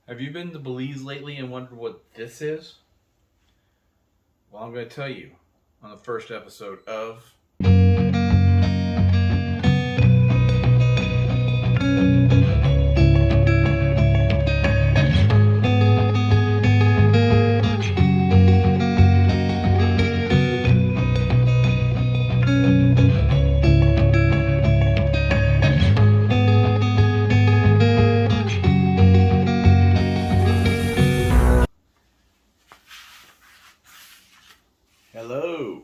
Have you been to Belize lately and wondered what this is? Well, I'm going to tell you on the first episode of. Hello,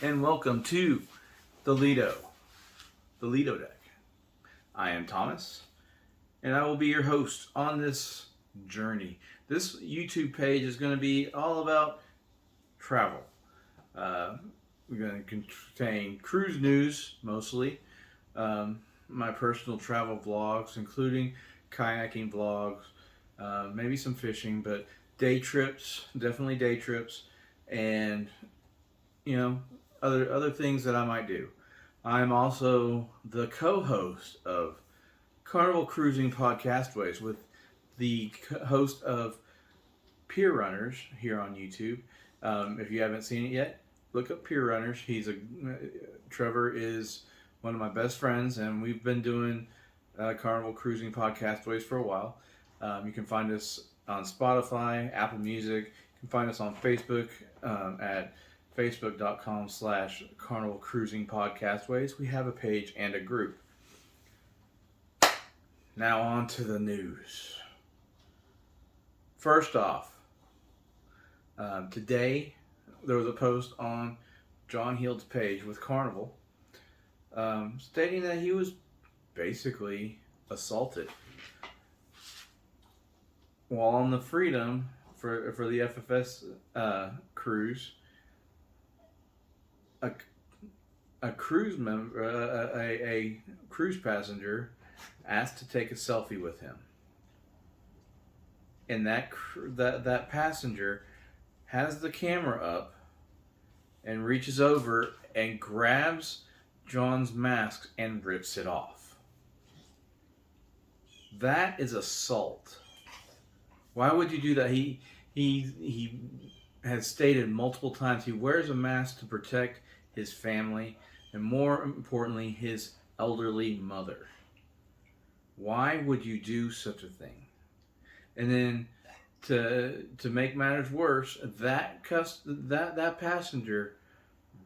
and welcome to the Lido Deck. I am Thomas, and I will be your host on this journey. This YouTube page is going to be all about travel. We're going to contain cruise news mostly, my personal travel vlogs, including kayaking vlogs, maybe some fishing, but day trips, definitely day trips, and other things that I might do. I'm also the co-host of Carnival Cruising Podcastways with the host of Pier Runners here on YouTube. If you haven't seen it yet, look up Pier Runners. Trevor is one of my best friends, and we've been doing Carnival Cruising Podcastways for a while. You can find us on Spotify, Apple Music. You can find us on Facebook at facebook.com/Carnival Cruising Podcastways. We have a page and a group. Now on to the news. First off, today there was a post on John Heald's page with Carnival stating that he was basically assaulted while on the Freedom for the FFS cruise. A cruise member, a cruise passenger, asked to take a selfie with him, and that passenger has the camera up and reaches over and grabs John's mask and rips it off. That is assault. Why would you do that? He has stated multiple times he wears a mask to protect his family, and more importantly, his elderly mother. Why would you do such a thing? And then to make matters worse, that passenger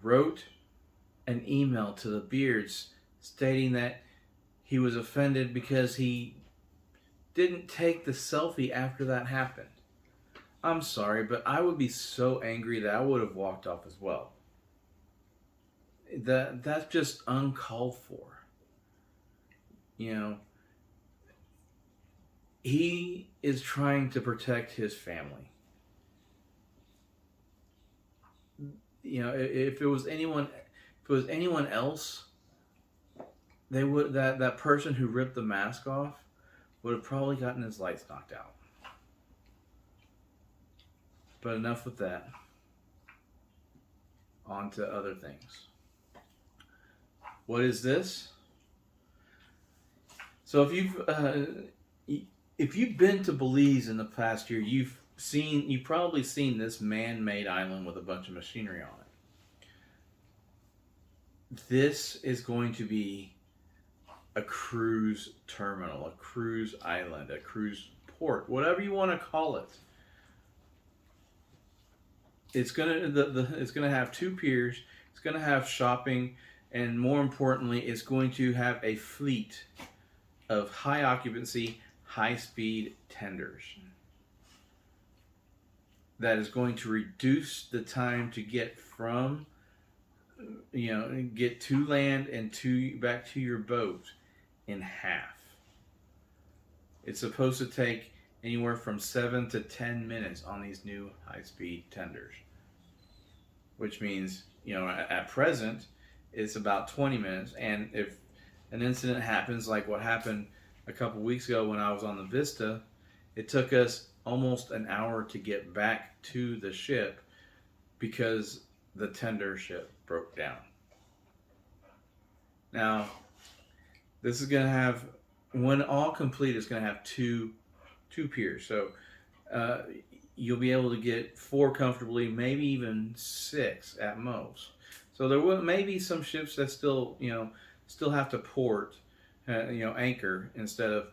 wrote an email to the Beards stating that he was offended because he didn't take the selfie after that happened. I'm sorry, but I would be so angry that I would have walked off as well. That's just uncalled for. He is trying to protect his family. If it was anyone else, they would that person who ripped the mask off would have probably gotten his lights knocked out. But enough with that. On to other things. What is this? So if you've been to Belize in the past year, you've probably seen this man-made island with a bunch of machinery on it. This is going to be a cruise terminal, a cruise island, a cruise port, whatever you want to call it. It's gonna have two piers. It's gonna have shopping, and more importantly, it's going to have a fleet of high occupancy, high speed tenders that is going to reduce the time to get get to land and back to your boat in half. It's supposed to take anywhere from 7 to 10 minutes on these new high-speed tenders, which means, at present, it's about 20 minutes. And if an incident happens like what happened a couple weeks ago when I was on the Vista, it took us almost an hour to get back to the ship because the tender ship broke down. Now, this is going to have, when all complete, it's going to have two two piers. So uh, you'll be able to get four comfortably, maybe even six at most. So there will maybe some ships that still, still have to port, anchor instead of,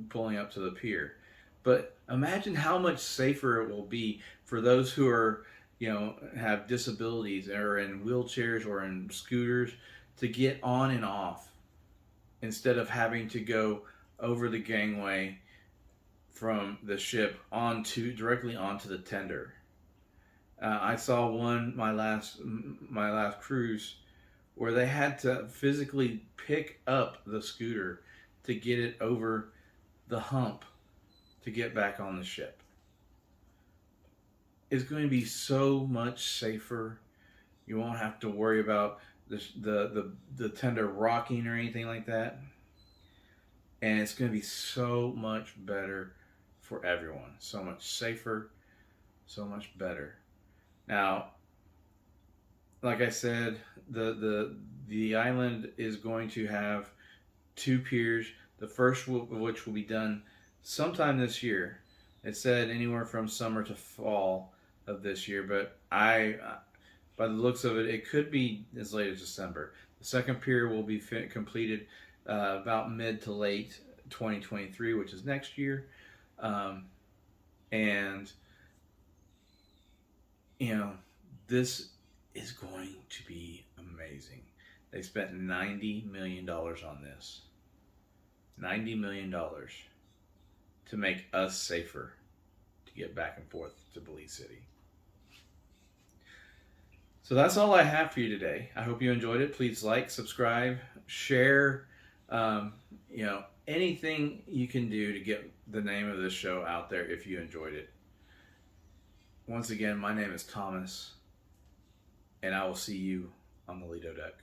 pulling up to the pier. But imagine how much safer it will be for those who are, have disabilities or in wheelchairs or in scooters to get on and off instead of having to go over the gangway from the ship onto directly onto the tender. I saw one my last cruise where they had to physically pick up the scooter to get it over the hump to get back on the ship. It's going to be so much safer. You won't have to worry about the tender rocking or anything like that, and it's going to be so much better for everyone. So much safer, so much better. Now, like I said, the island is going to have two piers. The first of which will be done sometime this year. It said anywhere from summer to fall of this year, but by the looks of it, it could be as late as December. The second pier will be completed about mid to late 2023, which is next year, um, and you know this is going to be amazing. They spent $90 million on this. $90 million to make us safer to get back and forth to Belize City. So that's all I have for you today. I hope you enjoyed it. Please like, subscribe, share, anything you can do to get the name of this show out there if you enjoyed it. Once again, my name is Thomas, and I will see you on the Lido deck.